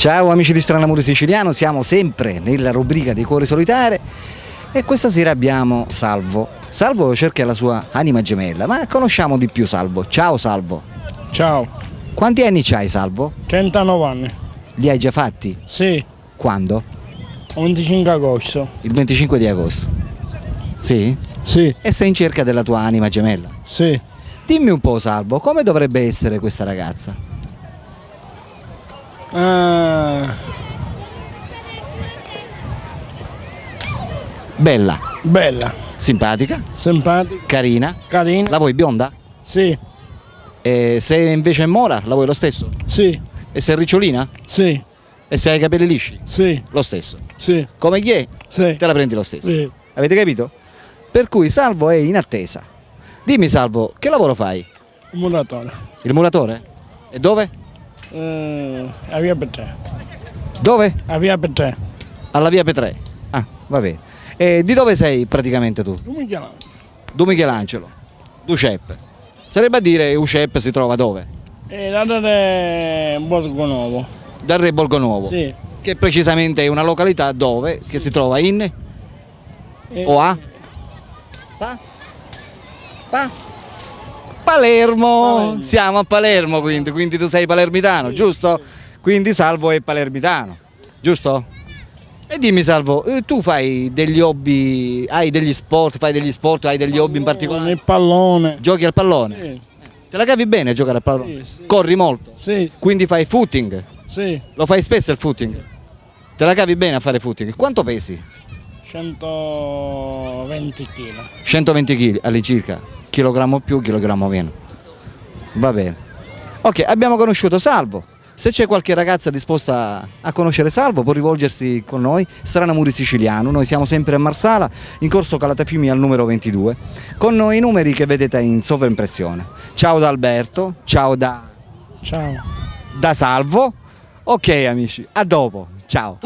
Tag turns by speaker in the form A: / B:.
A: Ciao amici di Stranamore Siciliano, siamo sempre nella rubrica dei cuori solitari e questa sera abbiamo Salvo. Salvo cerca la sua anima gemella, ma conosciamo di più Salvo. Ciao Salvo.
B: Ciao,
A: Quanti anni c'hai Salvo?
B: 39 anni.
A: Li hai già fatti?
B: Sì,
A: Quando?
B: 25 agosto.
A: Il 25 di agosto. Sì?
B: Sì,
A: E sei in cerca della tua anima gemella?
B: sì.
A: Dimmi un po' Salvo, come dovrebbe essere questa ragazza? Bella,
B: Bella,
A: simpatica,
B: simpatica,
A: carina.
B: carina.
A: La vuoi bionda?
B: Sì,
A: E se invece è mora, la vuoi lo stesso?
B: sì,
A: E se è ricciolina?
B: sì,
A: E se hai i capelli lisci?
B: sì,
A: Lo stesso.
B: sì,
A: Come chi è?
B: sì,
A: Te la prendi lo stesso.
B: sì.
A: Avete capito? Per cui Salvo è in attesa. Dimmi Salvo, che lavoro fai?
B: Un muratore.
A: Il muratore? E dove?
B: A via Petrè.
A: Dove?
B: A via Petrè.
A: Alla via Petrè. Ah, va bene. E di dove sei praticamente tu?
B: Come chiamano?
A: Du Michelangelo. Ducep. Sarebbe a dire Ucep si trova dove?
B: Da dare Borgo Nuovo.
A: Dal Re Borgonuovo.
B: Sì.
A: Che precisamente è una località dove? Che si trova in? O a? Pa? Palermo.
B: Palermo.
A: Siamo a Palermo quindi tu sei palermitano,
B: Sì,
A: giusto?
B: sì.
A: Quindi Salvo è palermitano, giusto? E dimmi Salvo, tu fai degli hobby, hai degli sport, fai degli sport, hai degli hobby in particolare?
B: Il pallone.
A: Giochi al pallone?
B: Sì,
A: Te la cavi bene a giocare al pallone?
B: Sì, sì.
A: Corri molto?
B: sì,
A: Quindi fai footing?
B: sì.
A: Lo fai spesso il footing? Te la cavi bene a fare footing? Quanto pesi?
B: 120 kg.
A: 120 kg all'incirca, chilogrammo più, chilogrammo meno. Va bene. Ok, abbiamo conosciuto Salvo. Se c'è qualche ragazza disposta a conoscere Salvo può rivolgersi con noi, Stranamore Siciliano. Noi siamo sempre a Marsala, in corso Calatafiumi al numero 22, con i numeri che vedete in sovraimpressione. Ciao da Alberto, ciao da
B: Ciao.
A: Salvo. Ok amici, a dopo, ciao.